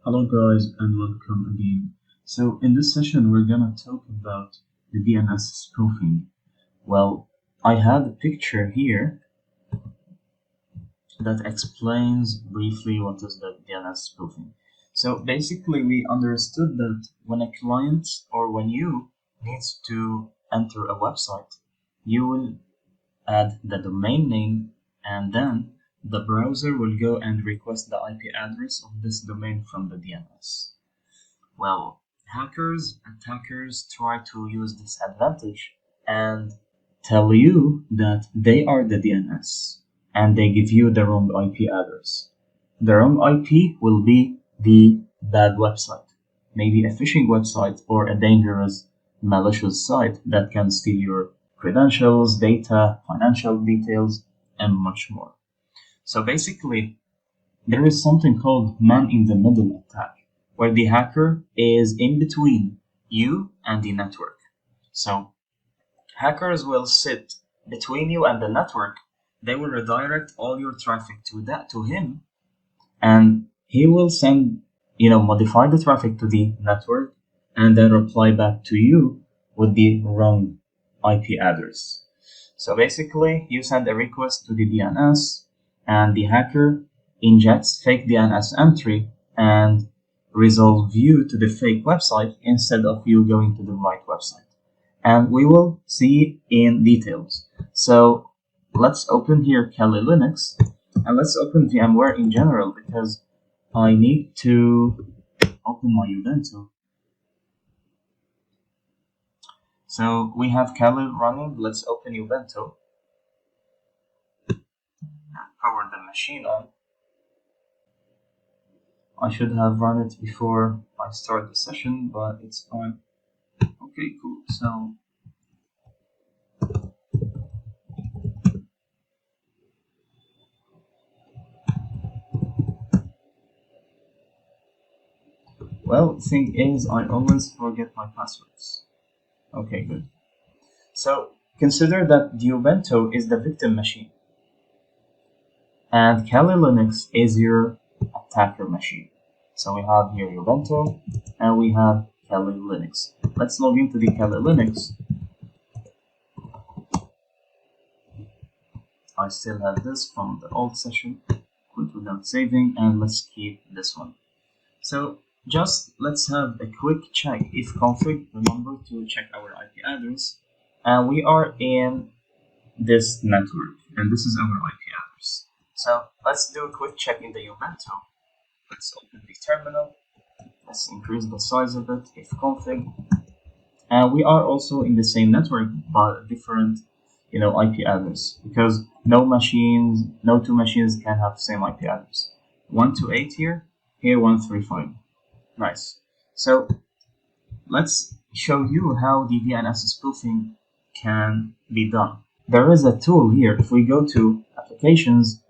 Hello guys and welcome again. So in this session we're gonna talk about the DNS spoofing. Well, I had a picture here that explains briefly what is the DNS spoofing. So basically we understood that when a client or when you needs to enter a website, you will add the domain name and then the browser will go and request the IP address of this domain from the DNS. Well, attackers try to use this advantage and tell you that they are the DNS and they give you the wrong IP address. The wrong IP will be the bad website, maybe a phishing website or a dangerous, malicious site that can steal your credentials, data, financial details, and much more. So basically, there is something called man-in-the-middle attack, where the hacker is in between you and the network. So hackers will sit between you and the network. They will redirect all your traffic to him, and he will send, modify the traffic to the network and then reply back to you with the wrong IP address. So basically, you send a request to the DNS, and the hacker injects fake DNS entry and resolve you to the fake website instead of you going to the right website. And we will see in details. So let's open here Kali Linux and let's open VMware in general because I need to open my Ubuntu. So we have Kali running. Let's open Ubuntu. Power the machine on. I should have run it before I start the session, but it's fine. Okay, cool. So well, thing is, I always forget my passwords. Okay, good. So consider that the Ubuntu is the victim machine, and Kali Linux is your attacker machine. So we have here Ubuntu and we have Kali Linux. Let's log into the Kali Linux. I still have this from the old session. Quit without saving, and let's keep this one. So just let's have a quick check if config. Remember to check our IP address, and we are in this network, and this is our IP address. So let's do a quick check in the Ubuntu. Let's open the terminal. Let's increase the size of it, if config. And we are also in the same network, but a different, IP address, because no two machines can have the same IP address. 128 here 135. Nice. So let's show you how the DNS spoofing can be done. There is a tool here. If we go to applications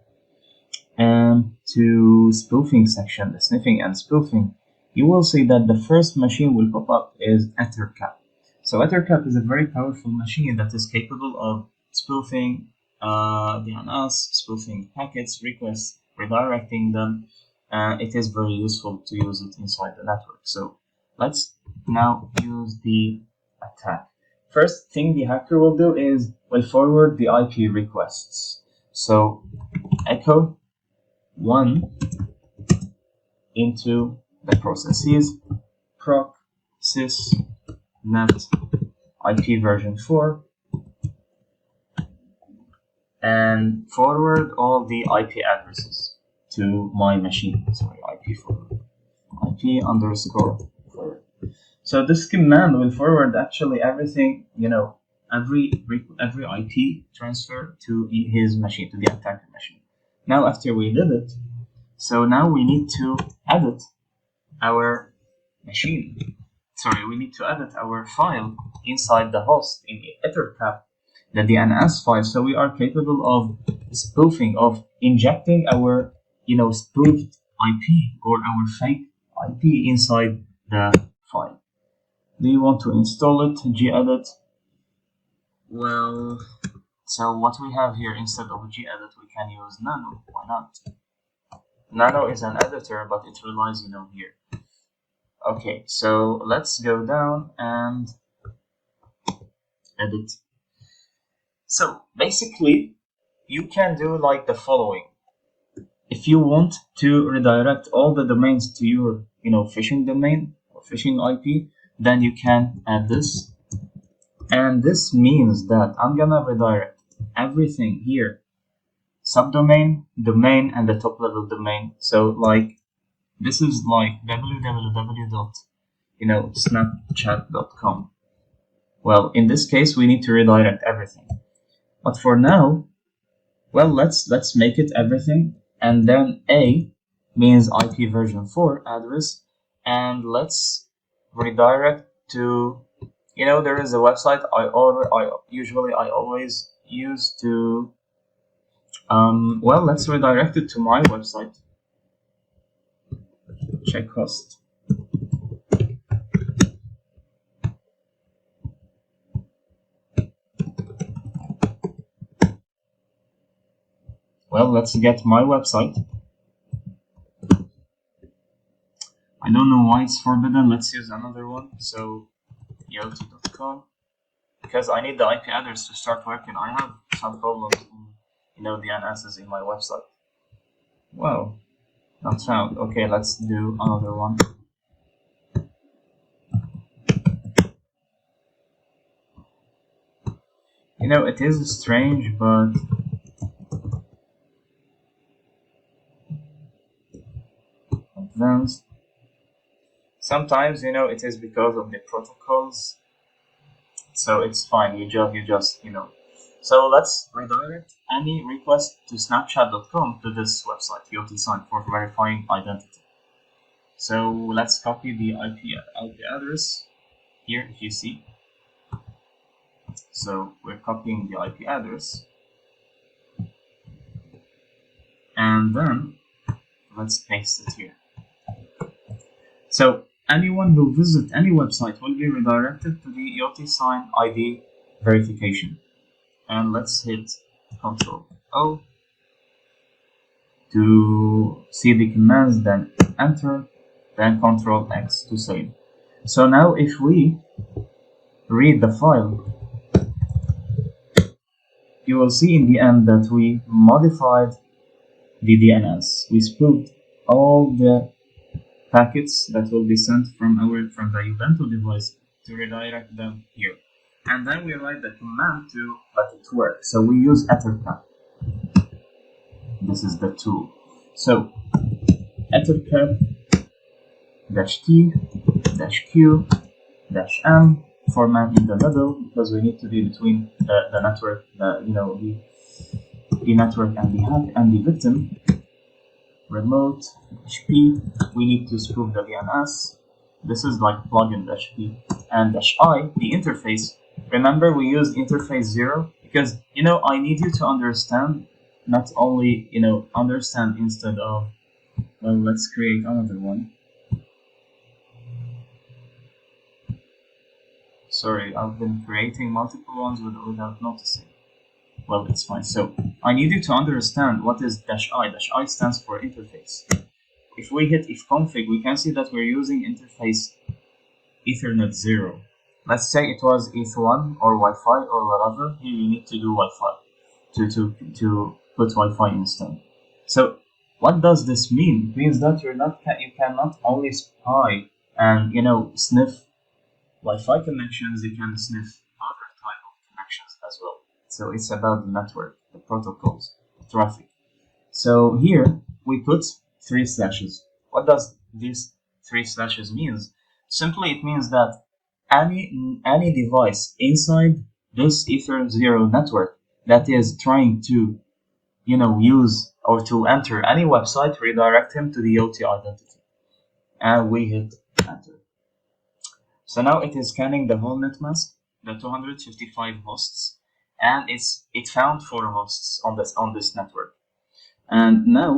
and to spoofing section, the sniffing and spoofing, you will see that the first machine will pop up is Ettercap. So Ettercap is a very powerful machine that is capable of spoofing DNS, spoofing packets, requests, redirecting them. It is very useful to use it inside the network. So let's now use the attack. First thing the hacker will do is will forward the IP requests. So echo 1 into the processes proc sys net IP version 4 and forward all the IP addresses to my machine. Sorry, IP forward, IP underscore forward. So this command will forward actually everything, every IP transfer to his machine, to the attacker machine. Now after we did it, so now we need to edit our machine. Sorry, we need to edit our file inside the host in Ettercap, the DNS file, so we are capable of spoofing, of injecting our, spoofed IP or our fake IP inside the file. Do you want to install it, gedit? Well, so what we have here, instead of gedit, we can use nano. Why not? Nano is an editor, but it relies, here. Okay, so let's go down and edit. So basically, you can do like the following. If you want to redirect all the domains to your, phishing domain or phishing IP, then you can add this. And this means that I'm gonna redirect everything here, subdomain, domain, and the top level domain. So like, this is like www.snapchat.com. Well, in this case, we need to redirect everything. But for now, well, let's make it everything, and then A means IP version 4 address, and let's redirect to, there is a website I always use to, well, let's redirect it to my website. Check host. Well, let's get my website. I don't know why it's forbidden. Let's use another one. So, yoti.com. Because I need the IP address to start working. I have some problems in, DNSs in my website. Well, not found. Okay, let's do another one. It is strange, but advanced. Sometimes, it is because of the protocols. So it's fine. You just. So let's redirect any request to snapchat.com to this website, Yoti sign, for verifying identity. So let's copy the IP address here, if you see. So we're copying the IP address. And then let's paste it here. So anyone who visits any website will be redirected to the Yoti sign ID verification. And let's hit Ctrl O to see the commands, then enter, then Ctrl X to save. So now if we read the file, you will see in the end that we modified the DNS. We spoofed all the packets that will be sent from the Ubuntu device to redirect them here. And then we write the command to let it work. So we use Ettercap. This is the tool. So Ettercap -T-Q-M format in the middle, because we need to be between the network, the network and the victim. Remote HP. We need to spoof the DNS. This is like plugin -P and -I, the interface. Remember, we used interface 0 because, I need you to understand, not only, understand instead of, well, let's create another one. Sorry, I've been creating multiple ones without noticing. Well, it's fine. So, I need you to understand what is -I. -I stands for interface. If we hit ifconfig, we can see that we're using interface Ethernet 0. Let's say it was ETH1 or Wi-Fi or whatever. Here you need to do Wi-Fi to put Wi-Fi instead. So what does this mean? It means that you cannot only spy and sniff Wi-Fi connections. You can sniff other type of connections as well. So it's about the network, the protocols, traffic. So here we put 3 slashes. What does these 3 slashes means? Simply, it means that any device inside this Ether0 network that is trying to, use or to enter any website, redirect him to the Yoti identity. And we hit enter. So now it is scanning the whole netmask, the 255 hosts, and it found 4 hosts on this network. And now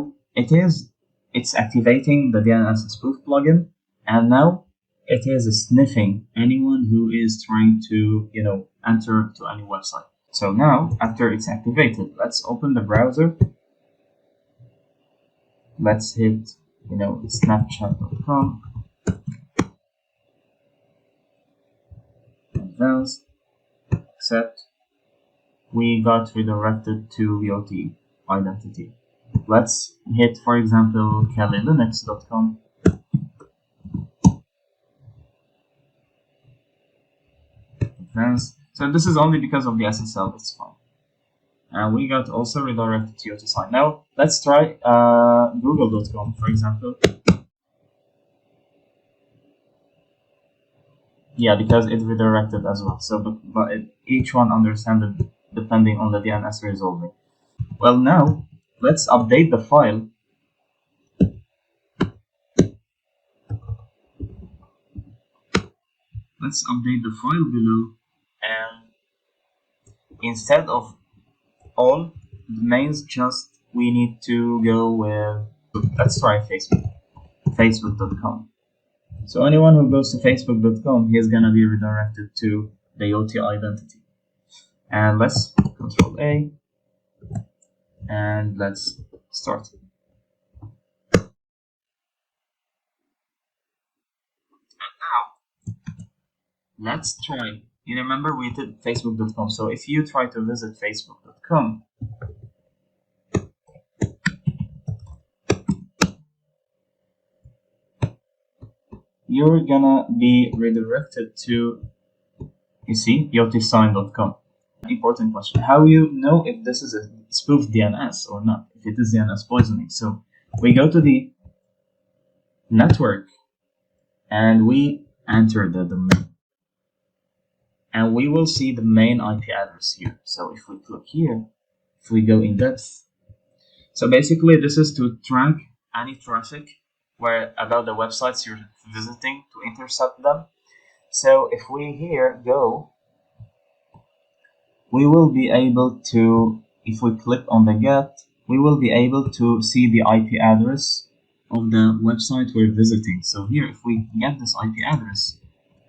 it's activating the DNS spoof plugin, and now it is sniffing anyone who is trying to, enter to any website. So now, after it's activated, let's open the browser. let's hit, snapchat.com, advanced, accept. We got redirected to VOT identity. Let's hit, for example, kalilinux.com. Advanced. So this is only because of the SSL, it's fine. And we got also redirected to OTSign. Now let's try google.com, for example. Yeah, because it redirected as well. So, but each one understands it depending on the DNS resolving. Well, now let's update the file. Let's update the file below, and instead of all domains, just we need to go with, let's try facebook.com. So anyone who goes to facebook.com, he is gonna be redirected to the OT identity. And let's Control A, and let's start. And now let's try. You remember we did facebook.com. So if you try to visit facebook.com, you're gonna be redirected to, you see, yotisign.com. Important question: how you know if this is a spoofed DNS or not, if it is DNS poisoning? So we go to the network and we enter the domain, and we will see the main IP address here. So if we click here, if we go in depth, so basically this is to track any traffic where about the websites you're visiting, to intercept them. So if we here go, we will be able to, if we click on the get, we will be able to see the IP address of the website we're visiting. So here, if we get this IP address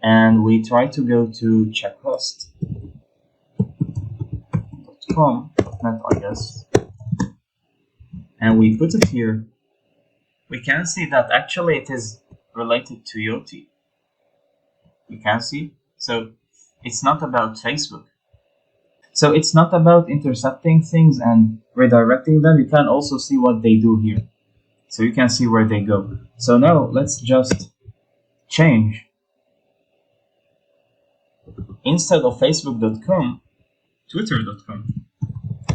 and we try to go to checkhost.com, net I guess, and we put it here, we can see that actually it is related to Yoti. You can see, so it's not about Facebook. So it's not about intercepting things and redirecting them. You can also see what they do here. So you can see where they go. So now let's just change. Instead of facebook.com, twitter.com.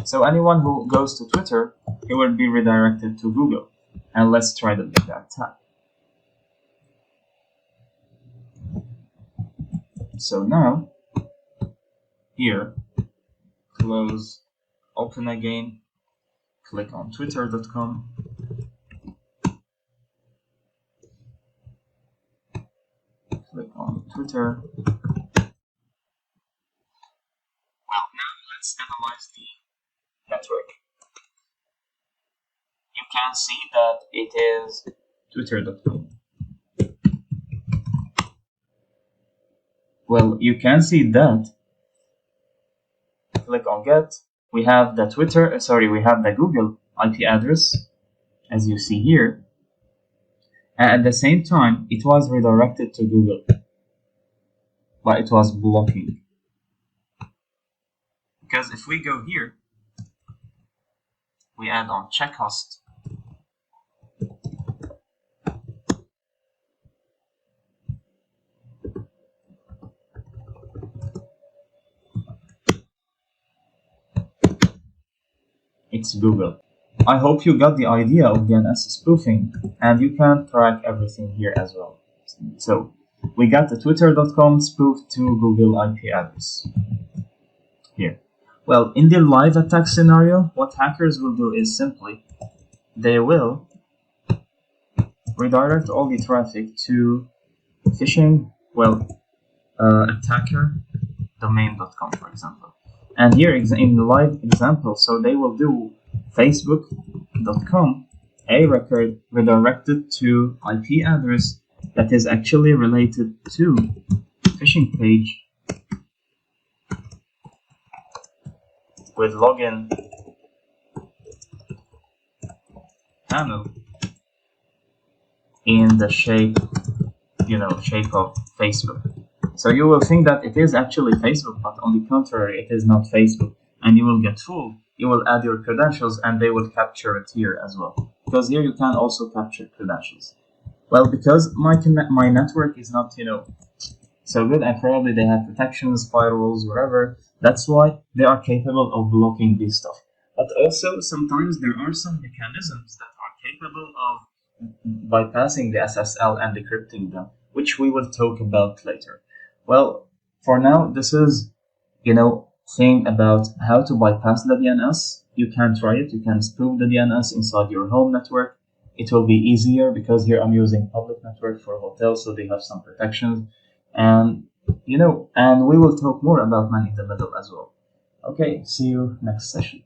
So anyone who goes to Twitter, he will be redirected to Google. And let's try the attack. So now, here, close, open again, click on twitter.com. Click on Twitter. Well, now let's analyze the network. You can see that it is twitter.com. Well, you can see that. Click on get. We have the we have the Google IP address, as you see here. And at the same time, it was redirected to Google, but it was blocking. Because if we go here, we add on checkhost. It's Google. I hope you got the idea of DNS spoofing, and you can track everything here as well. So we got the twitter.com spoofed to Google IP address here. Well, in the live attack scenario, what hackers will do is simply they will redirect all the traffic to phishing, attacker domain.com, for example. And here in the live example, so they will do facebook.com, a record redirected to IP address that is actually related to phishing page with login panel in the shape of Facebook. So you will think that it is actually Facebook, but on the contrary, it is not Facebook, and you will get fooled. You will add your credentials, and they will capture it here as well, because here you can also capture credentials. Well, because my network is not so good, and probably they have protections, firewalls, whatever. That's why they are capable of blocking this stuff. But also sometimes there are some mechanisms that are capable of bypassing the SSL and decrypting them, which we will talk about later. Well, for now, this is, thing about how to bypass the DNS. You can try it. You can spoof the DNS inside your home network. It will be easier because here I'm using public network for hotels, so they have some protections. And, and we will talk more about man in the middle as well. Okay, see you next session.